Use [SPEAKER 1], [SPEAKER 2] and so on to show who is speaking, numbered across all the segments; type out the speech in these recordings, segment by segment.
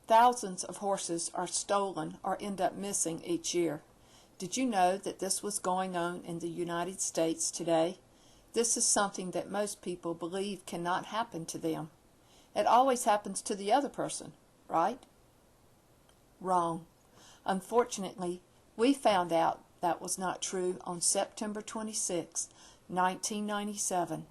[SPEAKER 1] Thousands of horses are stolen or end up missing each year. Did you know that this was going on in the United States today? This is something that most people believe cannot happen to them. It always happens to the other person, right? Wrong. Unfortunately, we found out that was not true on September 26, 1997.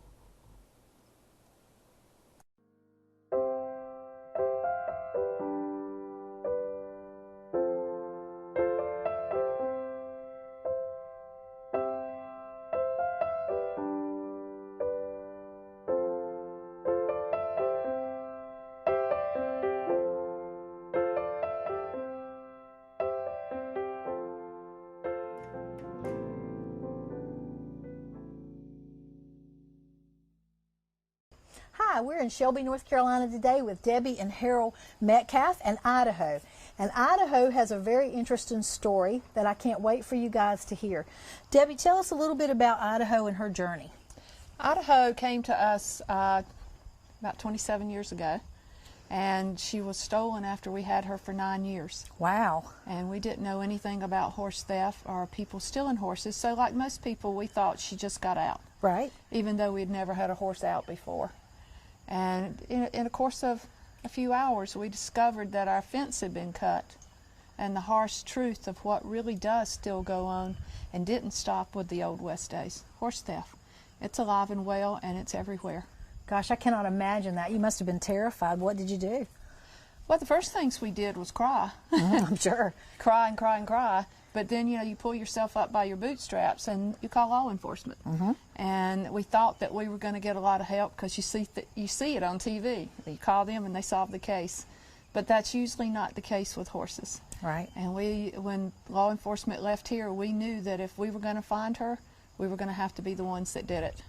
[SPEAKER 2] Hi, we're in Shelby, North Carolina today with Debi and Harold Metcalfe in Idaho. And Idaho has a very interesting story that I can't wait for you guys to hear. Debi, tell us a little bit about Idaho and her journey.
[SPEAKER 1] Idaho came to us about 27 years ago, and she was stolen after we had her for 9 years.
[SPEAKER 2] Wow.
[SPEAKER 1] And we didn't know anything about horse theft or people stealing horses, so like most people, we thought she just got out.
[SPEAKER 2] Right.
[SPEAKER 1] Even though we'd never had a horse out before. And in the course of a few hours, we discovered that our fence had been cut, and the harsh truth of what really does still go on and didn't stop with the old West days. Horse theft. It's alive and well, and it's everywhere.
[SPEAKER 2] Gosh, I cannot imagine that. You must have been terrified. What did you do?
[SPEAKER 1] Well, the first things we did was cry.
[SPEAKER 2] I'm sure.
[SPEAKER 1] Cry and cry and cry. But then, you know, you pull yourself up by your bootstraps and you call law enforcement. And we thought that we were going to get a lot of help because you see it on TV. You call them and they solve the case. But that's usually not the case with horses.
[SPEAKER 2] Right.
[SPEAKER 1] And when law enforcement left here, we knew that if we were going to find her, we were going to have to be the ones that did it.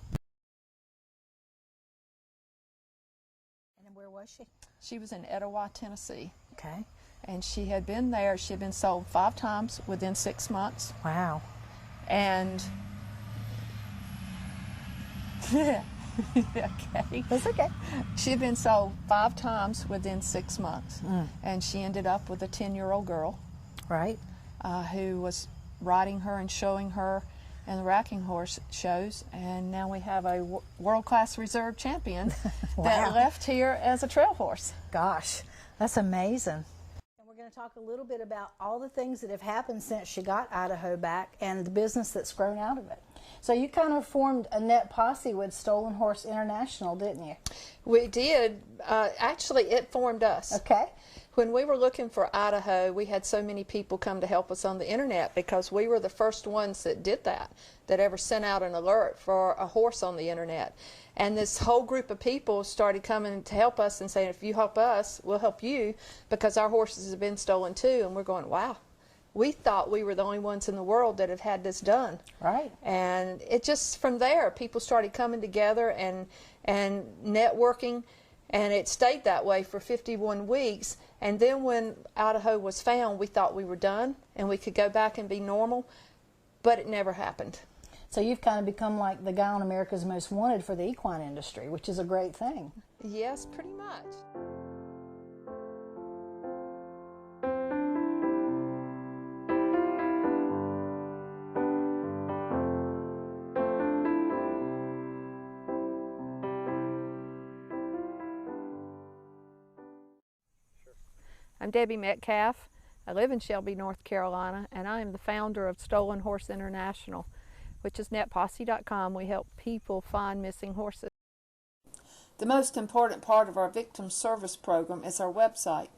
[SPEAKER 2] And where was she?
[SPEAKER 1] She was in Idaho, Tennessee.
[SPEAKER 2] Okay.
[SPEAKER 1] And she had been there. She had been sold 5 times within 6 months.
[SPEAKER 2] Wow.
[SPEAKER 1] And okay.
[SPEAKER 2] That's okay.
[SPEAKER 1] She had been sold 5 times within 6 months. And she ended up with a 10-year-old girl.
[SPEAKER 2] Right.
[SPEAKER 1] Who was riding her and showing her in the racking horse shows. And now we have a world-class reserve champion that left here as a trail horse.
[SPEAKER 2] Gosh, that's amazing. We're going to talk a little bit about all the things that have happened since she got Idaho back and the business that's grown out of it. So you kind of formed a NetPosse with Stolen Horse International, didn't you?
[SPEAKER 1] We did. Actually, it formed us.
[SPEAKER 2] Okay.
[SPEAKER 1] When we were looking for Idaho, we had so many people come to help us on the internet because we were the first ones that did that ever sent out an alert for a horse on the internet. And this whole group of people started coming to help us and saying, if you help us, we'll help you because our horses have been stolen too. And we're going, wow. We thought we were the only ones in the world that have had this done.
[SPEAKER 2] Right.
[SPEAKER 1] And it just, from there, people started coming together and networking, and it stayed that way for 51 weeks. And then when Idaho was found, we thought we were done and we could go back and be normal, but it never happened.
[SPEAKER 2] So you've kind of become like the guy on America's Most Wanted for the equine industry, which is a great thing.
[SPEAKER 1] Yes, pretty much. I'm Debi Metcalfe. I live in Shelby, North Carolina, and I am the founder of Stolen Horse International, which is NetPosse.com. We help people find missing horses. The most important part of our victim service program is our website.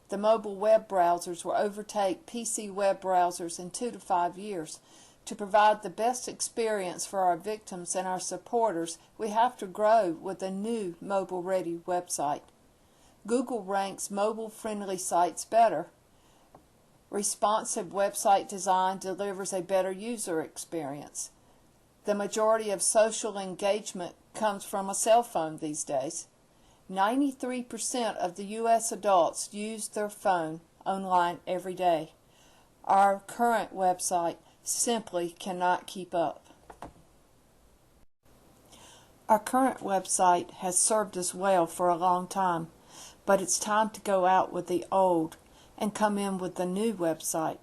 [SPEAKER 1] The mobile web browsers will overtake PC web browsers in 2 to 5 years. To provide the best experience for our victims and our supporters, we have to grow with a new mobile-ready website. Google ranks mobile-friendly sites better. Responsive website design delivers a better user experience. The majority of social engagement comes from a cell phone these days. 93% of the U.S. adults use their phone online every day. Our current website simply cannot keep up. Our current website has served us well for a long time,
[SPEAKER 3] but it's time to go out with the old and come in with the new website.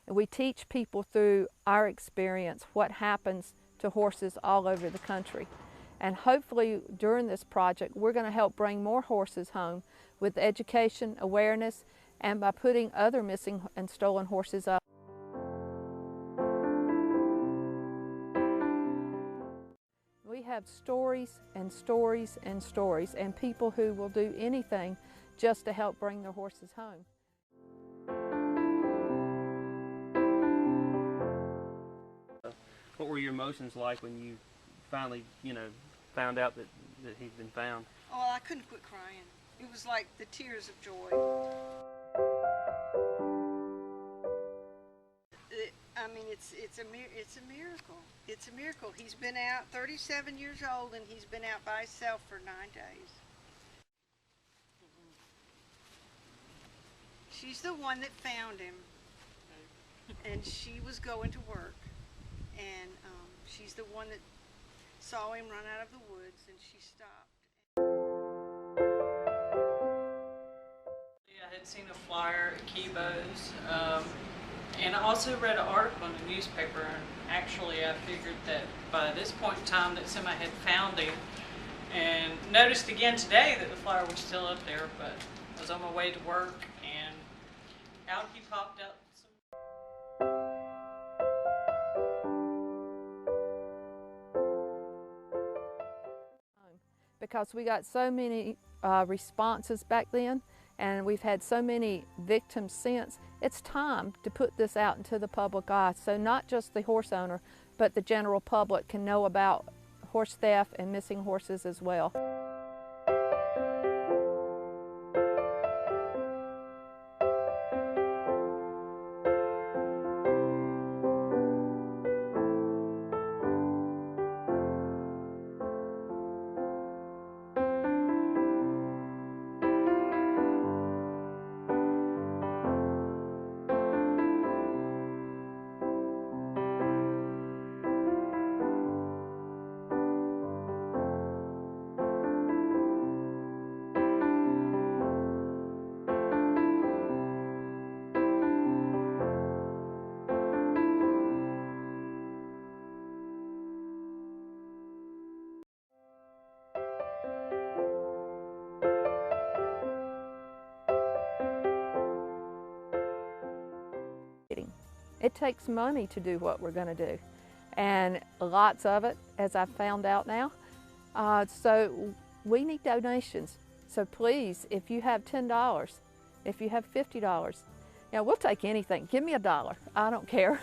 [SPEAKER 1] We teach people through our experience what happens to horses all over the country. And hopefully during this project, we're going to help bring more horses home with education, awareness, and by putting other missing and stolen horses up. We have stories and stories and stories, and people who will do anything just to help bring their horses home.
[SPEAKER 4] What were your emotions like when you finally, found out that he'd been found?
[SPEAKER 5] Oh, I couldn't quit crying. It was like the tears of joy. It's a miracle. It's a miracle. He's been out 37 years old, and he's been out by himself for 9 days. She's the one that found him, and she was going to work, and she's the one that saw him run out of the woods, and she stopped.
[SPEAKER 6] I had seen a flyer at Kibo's, and I also read an article in the newspaper, and actually I figured that by this point in time that somebody had found him, and noticed again today that the flyer was still up there, but I was on my way to work, and out he popped up.
[SPEAKER 1] Because we got so many responses back then, and we've had so many victims since, it's time to put this out into the public eye, so not just the horse owner, but the general public can know about horse theft and missing horses as well. It takes money to do what we're going to do, and lots of it, as I've found out now. So we need donations. So please, if you have $10, if you have $50, we'll take anything. Give me $1. I don't care.